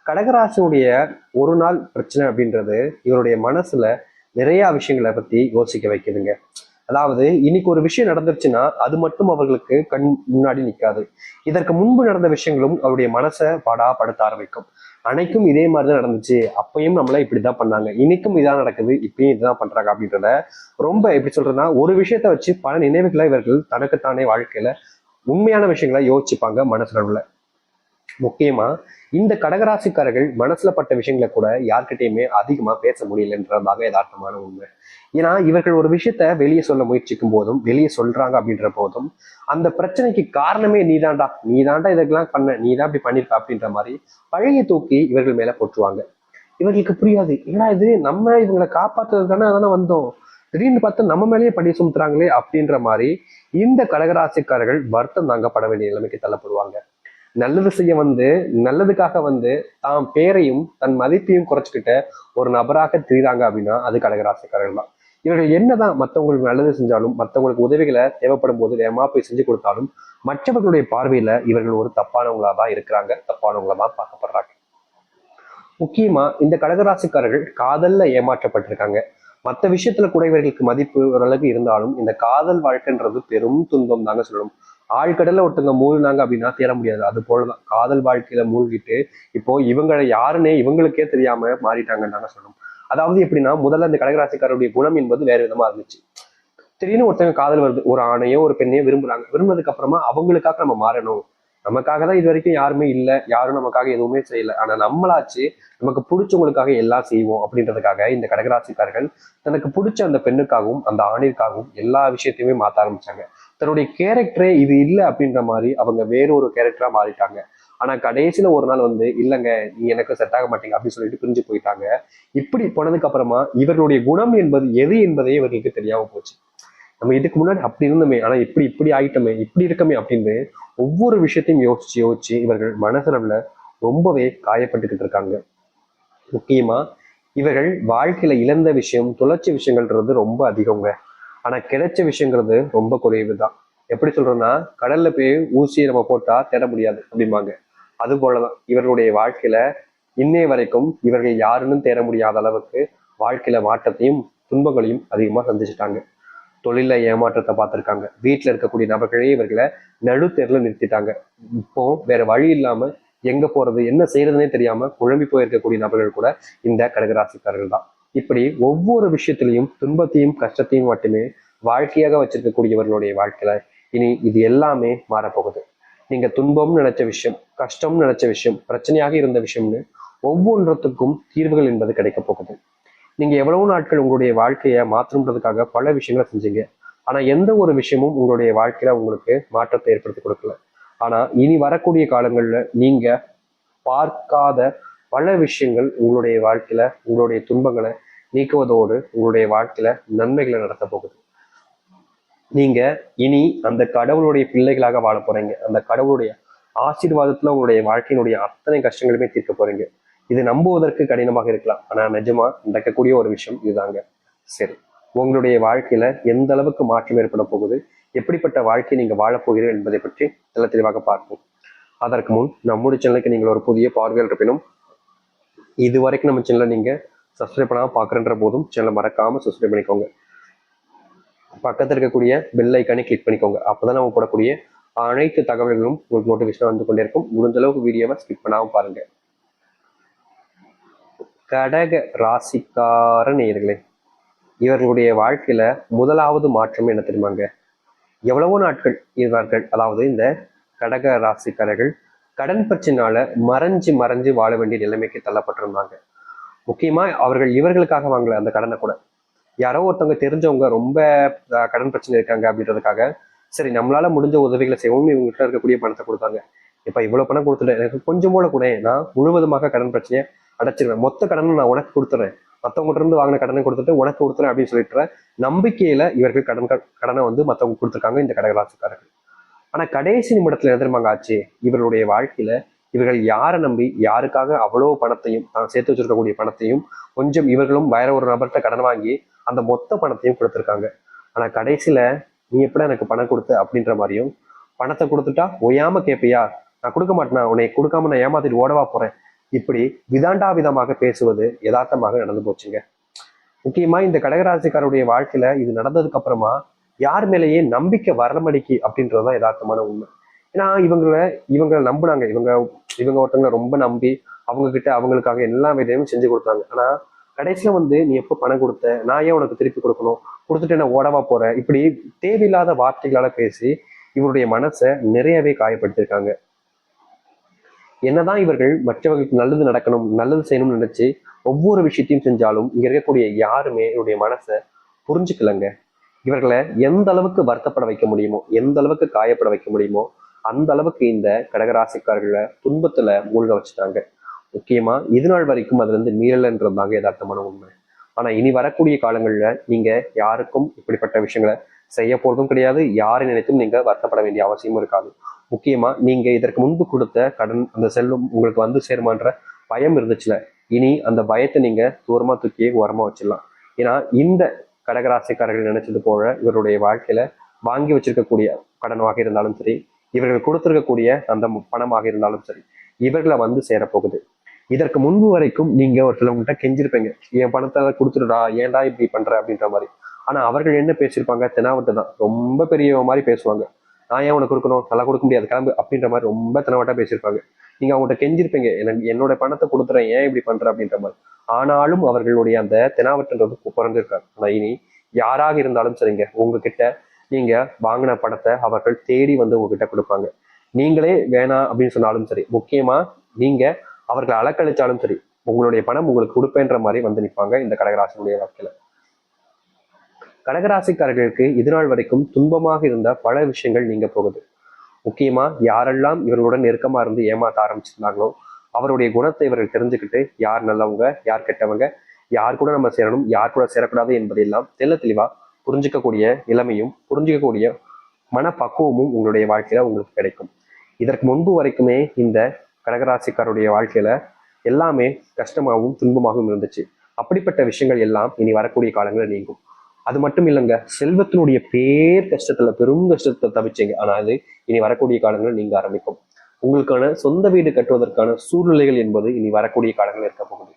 கடகராசினுடைய ஒரு நாள் பிரச்சனை அப்படின்றது இவருடைய மனசுல நிறைய விஷயங்களை பத்தி யோசிக்க வைக்குதுங்க. அதாவது இன்னைக்கு ஒரு விஷயம் நடந்துருச்சுன்னா அது மட்டும் அவர்களுக்கு கண் முன்னாடி நிற்காது. இதற்கு முன்பு நடந்த விஷயங்களும் அவருடைய மனசை படுத்த ஆரம்பிக்கும். அன்னைக்கும் இதே மாதிரிதான் நடந்துச்சு, அப்பயும் நம்மள இப்படிதான் பண்ணாங்க, இன்னைக்கும் இதான் நடக்குது, இப்பயும் இதுதான் பண்றாங்க அப்படின்றத ரொம்ப எப்படி சொல்றதுன்னா ஒரு விஷயத்த வச்சு பல நினைவுகளை இவர்கள் தனக்குத்தானே வாழ்க்கையில உண்மையான விஷயங்களை யோசிச்சுப்பாங்க மனசுல உள்ள. முக்கியமா இந்த கடகராசிக்காரர்கள் மனசுல பட்ட விஷயங்களை கூட யார்கிட்டயுமே அதிகமா பேச முடியலன்றதாக யதார்த்தமான உண்மை. ஏன்னா இவர்கள் ஒரு விஷயத்த வெளியே சொல்ல முயற்சிக்கும் போதும் வெளியே சொல்றாங்க அப்படின்ற போதும் அந்த பிரச்சனைக்கு காரணமே நீதாண்டா இதெல்லாம் பண்ண, நீதான் இப்படி பண்ணிருக்க அப்படின்ற மாதிரி பழைய தூக்கி இவர்கள் மேல போட்டுருவாங்க. இவர்களுக்கு புரியாது, ஏன்னா இது நம்ம இவங்களை காப்பாத்துறது தானே அதானே வந்தோம், திடீர்னு பார்த்தா நம்ம மேலேயே படி சுமத்துறாங்களே அப்படின்ற மாதிரி இந்த கடகராசிக்காரர்கள் வருத்தம் தாங்கப்பட வேண்டிய நிலைமைக்கு தள்ளப்படுவாங்க. நல்லது செய்ய நல்லதுக்காக தாம் பேரையும் தன் மதிப்பையும் குறைச்சிக்கிட்ட ஒரு நபராக தெரியுறாங்க அப்படின்னா அது கடகராசிக்காரர்கள் தான். இவர்கள் என்னதான் மற்றவங்களுக்கு நல்லது செஞ்சாலும் மற்றவங்களுக்கு உதவிகளை தேவைப்படும் போது வேகமா போய் செஞ்சு கொடுத்தாலும் மற்றவர்களுடைய பார்வையில இவர்கள் ஒரு தப்பானவங்களா தான் இருக்கிறாங்க, தப்பானவங்களா தான் பார்க்கப்படுறாங்க. முக்கியமா இந்த கடகராசிக்காரர்கள் காதல்ல ஏமாற்றப்பட்டிருக்காங்க. மற்ற விஷயத்துல கூட இவர்களுக்கு மதிப்பு ஓரளவுக்கு இருந்தாலும் இந்த காதல் வாழ்க்கைன்றது பெரும் துன்பம் தாங்க சொல்லணும். ஆழ்கடல்ல ஒருத்தவங்க மூழ்கினாங்க அப்படின்னா தேர முடியாது. அது போலதான் காதல் வாழ்க்கையில மூழ்கிட்டு இப்போ இவங்களை யாருன்னே இவங்களுக்கே தெரியாம மாறிட்டாங்கன்னு சொல்லணும். அதாவது எப்படின்னா முதல்ல இந்த கடகராசிக்காரருடைய குணம் என்பது வேற விதமா இருந்துச்சு. திடீர்னு ஒருத்தவங்க காதல் வருது, ஒரு ஆணையோ ஒரு பெண்ணையோ விரும்புறாங்க, விரும்புனதுக்கு அப்புறமா அவங்களுக்காக நம்ம மாறணும், நமக்காக தான் இது வரைக்கும் யாருமே இல்லை, யாரும் நமக்காக எதுவுமே செய்யல, ஆனா நம்மளாச்சு நமக்கு பிடிச்சவங்களுக்காக எல்லாம் செய்வோம் அப்படின்றதுக்காக இந்த கடகராசிக்காரர்கள் தனக்கு பிடிச்ச அந்த பெண்ணுக்காகவும் அந்த ஆணிற்காகவும் எல்லா விஷயத்தையுமே மாத்த ஆரம்பிச்சாங்க. தன்னுடைய கேரக்டரே இது இல்லை அப்படின்ற மாதிரி அவங்க வேற ஒரு கேரக்டரா மாறிட்டாங்க. ஆனா கடைசியில ஒரு நாள் இல்லைங்க நீ எனக்கு செட் ஆக மாட்டீங்க அப்படின்னு சொல்லிட்டு பிரிஞ்சு போயிட்டாங்க. இப்படி போனதுக்கு அப்புறமா இவர்களுடைய குணம் என்பது எது என்பதே இவர்களுக்கு தெரியாம போச்சு. நம்ம இதுக்கு முன்னாடி அப்படி இருந்தோமே, ஆனா இப்படி இப்படி ஆயிட்டோமே, இப்படி இருக்கமே அப்படின்னு ஒவ்வொரு விஷயத்தையும் யோசிச்சு யோசிச்சு இவர்கள் மனசளவுல ரொம்பவே காயப்பட்டுக்கிட்டு இருக்காங்க. முக்கியமா இவர்கள் வாழ்க்கையில இழந்த விஷயம் தொலைச்ச விஷயங்கள்ன்றது ரொம்ப அதிகங்க. ஆனா கிடைச்ச விஷயங்கிறது ரொம்ப குறைவுதான். எப்படி சொல்றோம்னா கடல்ல போய் ஊசியை நம்ம போட்டா தேட முடியாது அப்படிம்பாங்க. அது போலதான் இவர்களுடைய வாழ்க்கையில இன்னைய வரைக்கும் இவர்கள் யாருன்னு தேட முடியாத அளவுக்கு வாழ்க்கையில மாற்றத்தையும் துன்பங்களையும் அதிகமா சந்திச்சுட்டாங்க. தொழில ஏமாற்றத்தை பார்த்திருக்காங்க. வீட்டுல இருக்கக்கூடிய நபர்களே இவர்களை நடுத்தேர்ல நிறுத்திட்டாங்க. இப்போ வேற வழி இல்லாம எங்க போறது என்ன செய்யறதுன்னே தெரியாம குழம்பி போயிருக்கக்கூடிய நபர்கள் கூட இந்த கடகராசிக்காரர்கள் தான். இப்படி ஒவ்வொரு விஷயத்திலையும் துன்பத்தையும் கஷ்டத்தையும் மட்டுமே வாழ்க்கையாக வச்சிருக்கக்கூடியவர்களுடைய வாழ்க்கையில இனி இது எல்லாமே மாறப்போகுது. நீங்க துன்பம்னு நினைச்ச விஷயம், கஷ்டம்னு நினைச்ச விஷயம், பிரச்சனையாக இருந்த விஷயம்னு ஒவ்வொன்றத்துக்கும் தீர்வுகள் என்பது கிடைக்க போகுது. நீங்க எவ்வளவு நாட்கள் உங்களுடைய வாழ்க்கையை மாற்றணுன்றதுக்காக பல விஷயங்களை செஞ்சீங்க. ஆனா எந்த ஒரு விஷயமும் உங்களுடைய வாழ்க்கையில உங்களுக்கு மாற்றத்தை ஏற்படுத்தி கொடுக்கல. ஆனா இனி வரக்கூடிய காலங்கள்ல நீங்க பார்க்காத பல விஷயங்கள் உங்களுடைய வாழ்க்கையில உங்களுடைய துன்பங்களை நீக்குவதோடு உங்களுடைய வாழ்க்கையில நன்மைகளை நடத்த போகுது. நீங்க இனி அந்த கடவுளுடைய பிள்ளைகளாக வாழ போறீங்க. அந்த கடவுளுடைய ஆசீர்வாதத்துல உங்களுடைய வாழ்க்கையினுடைய அத்தனை கஷ்டங்களுமே தீர்க்க போறீங்க. இது நம்புவதற்கு கடினமாக இருக்கலாம், ஆனா நிஜமா நடக்கக்கூடிய ஒரு விஷயம் இதுதாங்க. சரி, உங்களுடைய வாழ்க்கையில எந்த அளவுக்கு மாற்றம் ஏற்பட போகுது, எப்படிப்பட்ட வாழ்க்கையை நீங்க வாழப் போகிறீர்கள் என்பதை பற்றி நல்ல தெளிவாக பார்ப்போம். அதற்கு முன் நம்முடைய சேனலுக்கு நீங்கள் ஒரு புதிய பார்வையாளர் இருப்பினும் இது வரைக்கும் நம்ம சேனலை நீங்க சப்ஸ்கிரைப் பண்ணாம பாக்குறன்ற போதும் சேனலை மறக்காம சப்ஸ்கிரைப் பண்ணிக்கோங்க. பக்கத்தில் இருக்கக்கூடிய பெல் ஐக்கானை கிளிக் பண்ணிக்கோங்க. அப்பதான் நம்ம போடக்கூடிய அனைத்து தகவல்களும் உங்களுக்கு நோட்டிபிகேஷன் வந்து கொண்டே இருக்கும். முடிஞ்ச அளவுக்கு வீடியோவை ஸ்கிப் பண்ணாம பாருங்க. கடக ராசிக்கார நேயர்களே, இவர்களுடைய வாழ்க்கையில முதலாவது மாற்றம் என்ன தெரியுமாங்க? எவ்வளவோ நாட்கள் இவர்கள், அதாவது இந்த கடக ராசிக்காரர்கள் கடன் பிரச்சனையால மறைஞ்சு மறைஞ்சு வாழ வேண்டிய நிலைமைக்கு தள்ளப்பட்டிருந்தாங்க. முக்கியமா அவர்கள் இவர்களுக்காக வாங்கல அந்த கடனை கூட. யாரோ ஒருத்தவங்க தெரிஞ்சவங்க ரொம்ப கடன் பிரச்சனை இருக்காங்க அப்படின்றதுக்காக சரி நம்மளால முடிஞ்ச உதவிகளை செய்வோம் இவங்ககிட்ட இருக்கக்கூடிய பணத்தை கொடுத்தாங்க. இப்ப இவ்வளவு பணம் கொடுத்துட்டேன், எனக்கு கொஞ்சம் போல கூட, நான் முழுவதுமாக கடன் பிரச்சனையை அடைச்சிருவேன், மொத்த கடனை நான் உனக்கு கொடுத்துறேன், மற்றவங்க இருந்து வாங்கின கடனை கொடுத்துட்டு உனக்கு கொடுத்துறேன் அப்படின்னு சொல்லிட்டு நம்பிக்கையில இவர்கள் கடனை மற்றவங்க கொடுத்துருக்காங்க இந்த கடகராசிக்காரர்கள். ஆனா கடைசி நிமிடத்துல எதிர்மாங்க ஆச்சு இவர்களுடைய வாழ்க்கையில இவர்கள் யாரை நம்பி யாருக்காக அவ்வளவு பணத்தையும் தான் சேர்த்து வச்சிருக்கக்கூடிய பணத்தையும் கொஞ்சம் இவர்களும் வேற ஒரு நபர்கிட்ட கடன் வாங்கி அந்த மொத்த பணத்தையும் கொடுத்துருக்காங்க. ஆனா கடைசியில நீ எப்படா எனக்கு பணம் கொடுத்த அப்படின்ற மாதிரியும், பணத்தை கொடுத்துட்டா ஒய்யாம கேட்பியா, நான் கொடுக்க மாட்டேனா, உன்னை கொடுக்காம நான் ஏமாத்திட்டு ஓடவா போறேன், இப்படி விதமாக பேசுவது யதார்த்தமாக நடந்து போச்சுங்க. முக்கியமா இந்த கடகராசிக்காரருடைய வாழ்க்கையில இது நடந்ததுக்கு அப்புறமா யார் மேலேயே நம்பிக்கை வரமடிக்கு அப்படின்றதுதான் யதார்த்தமான உண்மை. ஏன்னா இவங்களை நம்புனாங்க. இவங்க ஒருத்தவங்களை ரொம்ப நம்பி அவங்க கிட்ட அவங்களுக்காக எல்லா விதையும் செஞ்சு கொடுத்தாங்க. ஆனா கடைசியில நீ எப்ப பணம் கொடுத்த, நான் ஏன் உனக்கு திருப்பி கொடுக்கணும், கொடுத்துட்டு என்ன ஓடவா போற, இப்படி தேவையில்லாத வார்த்தைகளால பேசி இவருடைய மனசை நிறையவே காயப்படுத்திருக்காங்க. என்னதான் இவர்கள் மற்றவர்களுக்கு நல்லது நடக்கணும், நல்லது செய்யணும்னு நினைச்சு ஒவ்வொரு விஷயத்தையும் செஞ்சாலும் இங்க இருக்கக்கூடிய யாருமே இவருடைய மனசை புரிஞ்சுக்கலங்க. இவர்களை எந்த அளவுக்கு வருத்தப்பட வைக்க முடியுமோ, எந்த அளவுக்கு காயப்பட வைக்க முடியுமோ அந்த அளவுக்கு இந்த கடகராசிக்காரர்களை துன்பத்துல மூழ்க வச்சுட்டாங்க. முக்கியமா இது நாள் வரைக்கும் அதுல இருந்து மீறலன்றதாங்க யதார்த்தமான உண்மை. ஆனா இனி வரக்கூடிய காலங்கள்ல நீங்க யாருக்கும் இப்படிப்பட்ட விஷயங்களை செய்ய போறதும் கிடையாது. யாரை நினைத்தும் நீங்க வருத்தப்பட வேண்டிய அவசியமும் இருக்காது. முக்கியமா நீங்க இதற்கு முன்பு கொடுத்த கடன் அந்த செல்வம் உங்களுக்கு வந்து சேருமான்ற பயம் இருந்துச்சுல, இனி அந்த பயத்தை நீங்க தூரமா தூக்கி ஓரமா வச்சிடலாம். ஏன்னா இந்த கடகராசிக்காரர்கள் நினைச்சது போல இவருடைய வாழ்க்கையில வாங்கி வச்சிருக்கக்கூடிய கடனாக இருந்தாலும் சரி, இவர்கள் கொடுத்திருக்கக்கூடிய அந்த பணமாக இருந்தாலும் சரி, இவர்களை வந்து சேரப்போகுது. இதற்கு முன்பு வரைக்கும் நீங்க ஒரு சிலவங்கள்ட்ட கெஞ்சிருப்பீங்க, என் பணத்தை கொடுத்துடுடா, ஏன்டா இப்படி பண்ற அப்படின்ற மாதிரி. ஆனா அவர்கள் என்ன பேசியிருப்பாங்க, தெனாவட்டு தான், ரொம்ப பெரிய மாதிரி பேசுவாங்க. நான் ஏன் உனக்கு கொடுக்கணும், நல்லா கொடுக்க முடியாது, கிளம்பு அப்படின்ற மாதிரி ரொம்ப தெனாவட்டா பேசியிருப்பாங்க. நீங்க அவங்கள்ட்ட கெஞ்சிருப்பீங்க, எனக்கு என்னோட பணத்தை கொடுத்துறேன், ஏன் இப்படி பண்ற அப்படின்ற மாதிரி. ஆனாலும் அவர்களுடைய அந்த தெனாவட்டுன்றது குறைஞ்சிருக்காரு. ஆனா இனி யாராக இருந்தாலும் சரிங்க, உங்ககிட்ட நீங்க வாங்கின பணத்தை அவர்கள் தேடி வந்து உங்ககிட்ட கொடுப்பாங்க. நீங்களே வேணாம் அப்படின்னு சொன்னாலும் சரி, முக்கியமா நீங்க அவர்களை அலக்கழிச்சாலும் சரி, உங்களுடைய பணம் உங்களுக்கு கொடுப்பேன்ற மாதிரி வந்து நிற்பாங்க இந்த கடகராசினுடைய வாழ்க்கையில. கடகராசிக்காரர்களுக்கு இது நாள் வரைக்கும் துன்பமாக இருந்த பல விஷயங்கள் நீங்க போகுது. முக்கியமா யாரெல்லாம் இவர்களுடன் நெருக்கமா இருந்து ஏமாத்த ஆரம்பிச்சிருந்தாங்களோ அவருடைய குணத்தை இவர்கள் தெரிஞ்சுக்கிட்டு யார் நல்லவங்க, யார் கெட்டவங்க, யார் கூட நம்ம சேரணும், யார் கூட சேரக்கூடாது என்பதையெல்லாம் தெளிவா புரிஞ்சிக்கக்கூடிய நிலைமையும் புரிஞ்சிக்கக்கூடிய மனப்பக்குவமும் உங்களுடைய வாழ்க்கையில உங்களுக்கு கிடைக்கும். இதற்கு முன்பு வரைக்குமே இந்த கடகராசிக்காருடைய வாழ்க்கையில எல்லாமே கஷ்டமாகவும் துன்பமாகவும் இருந்துச்சு. அப்படிப்பட்ட விஷயங்கள் எல்லாம் இனி வரக்கூடிய காலங்களில் நீங்கும். அது மட்டும் இல்லைங்க, செல்வத்தினுடைய கஷ்டத்துல பெரும் கஷ்டத்தை தவிச்சிங்க. ஆனா அது இனி வரக்கூடிய காலங்களில் நீங்க ஆரம்பிக்கும். உங்களுக்கான சொந்த வீடு கட்டுவதற்கான சூழ்நிலைகள் என்பது இனி வரக்கூடிய காலங்களில் இருக்க போகுது.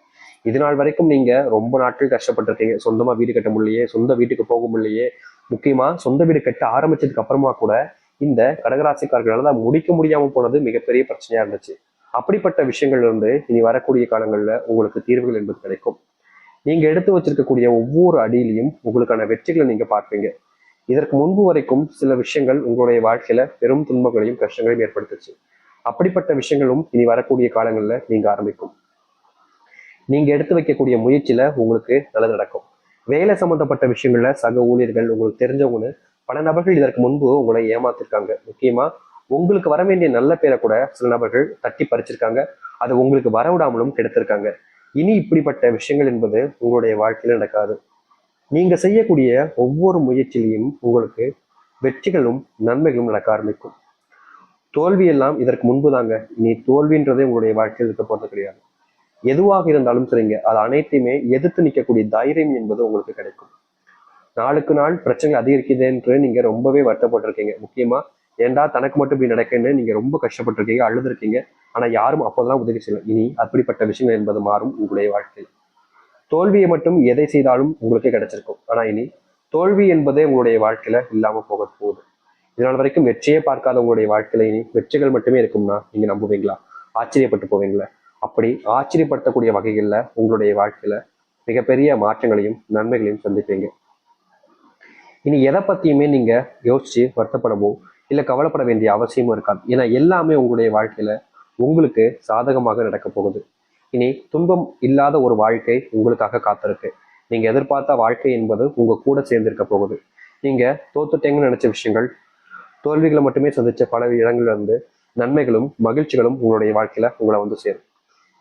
இது நாள் வரைக்கும் நீங்க ரொம்ப நாட்கள் கஷ்டப்பட்டிருக்கீங்க, சொந்தமா வீடு கட்ட முடியலையே, சொந்த வீட்டுக்கு போக முடியலையே. முக்கியமா சொந்த வீடு கட்ட ஆரம்பிச்சதுக்கு அப்புறமா கூட இந்த கடகராசிக்காரர்களால தான் முடிக்க முடியாம போனது மிகப்பெரிய பிரச்சனையா இருந்துச்சு. அப்படிப்பட்ட விஷயங்கள்ல இருந்து இனி வரக்கூடிய காலங்கள்ல உங்களுக்கு தீர்வுகள் என்பது கிடைக்கும். நீங்க எடுத்து வச்சிருக்கக்கூடிய ஒவ்வொரு அடியிலையும் உங்களுக்கான வெற்றிகளை நீங்க பார்ப்பீங்க. இதற்கு முன்பு வரைக்கும் சில விஷயங்கள் உங்களுடைய வாழ்க்கையில பெரும் துன்பங்களையும் கஷ்டங்களையும் ஏற்படுத்துச்சு. அப்படிப்பட்ட விஷயங்களும் இனி வரக்கூடிய காலங்கள்ல நீங்க ஆரம்பிக்கும். நீங்க எடுத்து வைக்கக்கூடிய முயற்சியில உங்களுக்கு நல்லது நடக்கும். வேலை சம்பந்தப்பட்ட விஷயங்கள்ல சக ஊழியர்கள், உங்களுக்கு தெரிஞ்சவங்கன்னு பல நபர்கள் இதற்கு முன்பு உங்களை ஏமாத்திருக்காங்க. முக்கியமா உங்களுக்கு வர வேண்டிய நல்ல பேரை கூட சில நபர்கள் தட்டி பறிச்சிருக்காங்க. அது உங்களுக்கு வரவிடாமலும் கெடுத்திருக்காங்க. இனி இப்படிப்பட்ட விஷயங்கள் என்பது உங்களுடைய வாழ்க்கையில நடக்காது. நீங்க செய்யக்கூடிய ஒவ்வொரு முயற்சியிலையும் உங்களுக்கு வெற்றிகளும் நன்மைகளும் நடக்க ஆரம்பிக்கும். தோல்வி எல்லாம் இதற்கு முன்பு தாங்க. இனி தோல்வின்றதே உங்களுடைய வாழ்க்கையில் இருக்க போறது கிடையாது. எதுவாக இருந்தாலும் சரிங்க, அது அனைத்தையுமே எதிர்த்து நிற்கக்கூடிய தைரியம் என்பது உங்களுக்கு கிடைக்கும். நாளுக்கு நாள் பிரச்சனைகள் அதிகரிக்குது என்று நீங்க ரொம்பவே வருத்தப்பட்டிருக்கீங்க. முக்கியமா ஏண்டா தனக்கு மட்டும் இப்படி நடக்குன்னு நீங்க ரொம்ப கஷ்டப்பட்டிருக்கீங்க, அழுதுருக்கீங்க. ஆனா யாரும் அப்போதெல்லாம் உதவி செய்யல. இனி அப்படிப்பட்ட விஷயங்கள் என்பது மாறும் உங்களுடைய வாழ்க்கையில். தோல்வியை மட்டும் எதை செய்தாலும் உங்களுக்கு கிடைச்சிருக்கும். ஆனா இனி தோல்வி என்பதே உங்களுடைய வாழ்க்கையில இல்லாம போக போகுது. இதனால் வரைக்கும் வெற்றியே பார்க்காத உங்களுடைய வாழ்க்கையில இனி வெற்றிகள் மட்டுமே இருக்கும்னா நீங்க நம்புவீங்களா? ஆச்சரியப்பட்டு போவீங்களா? அப்படி ஆச்சரியப்படுத்தக்கூடிய வகைகள்ல உங்களுடைய வாழ்க்கையில மிகப்பெரிய மாற்றங்களையும் நன்மைகளையும் சந்திப்பீங்க. இனி எதை பத்தியுமே நீங்க யோசிச்சு வருத்தப்படவோ இல்ல கவலைப்பட வேண்டிய அவசியமும் இருக்காது. ஏன்னா எல்லாமே உங்களுடைய வாழ்க்கையில உங்களுக்கு சாதகமாக நடக்க போகுது. இனி துன்பம் இல்லாத ஒரு வாழ்க்கை உங்களுக்காக காத்திருக்கு. நீங்க எதிர்பார்த்த வாழ்க்கை என்பது உங்க கூட சேர்ந்திருக்க போகுது. நீங்க தோத்துட்டேங்கன்னு நினைச்ச விஷயங்கள், தோல்விகளை மட்டுமே சந்திச்ச பல இடங்கள்ல இருந்து நன்மைகளும் மகிழ்ச்சிகளும் உங்களுடைய வாழ்க்கையில உங்களை வந்து சேரும்.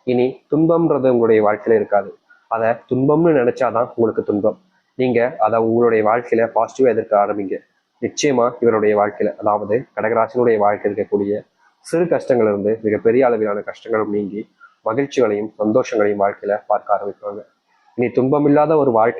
இனி துன்பம்ன்றது உங்களுடைய வாழ்க்கையில இருக்காது. அதை துன்பம்னு நினைச்சாதான் உங்களுக்கு துன்பம். நீங்க அதை உங்களுடைய வாழ்க்கையில பாசிட்டிவா எதிர்க்க ஆரம்பிங்க. நிச்சயமா இவருடைய வாழ்க்கையில, அதாவது கடகராசினுடைய வாழ்க்கையில் இருக்கக்கூடிய சிறு கஷ்டங்கள் இருந்து மிகப்பெரிய அளவிலான கஷ்டங்களும் நீங்கி மகிழ்ச்சிகளையும் சந்தோஷங்களையும் வாழ்க்கையில பார்க்க ஆரம்பிப்பாங்க. இனி துன்பம் இல்லாத ஒரு வாழ்க்கை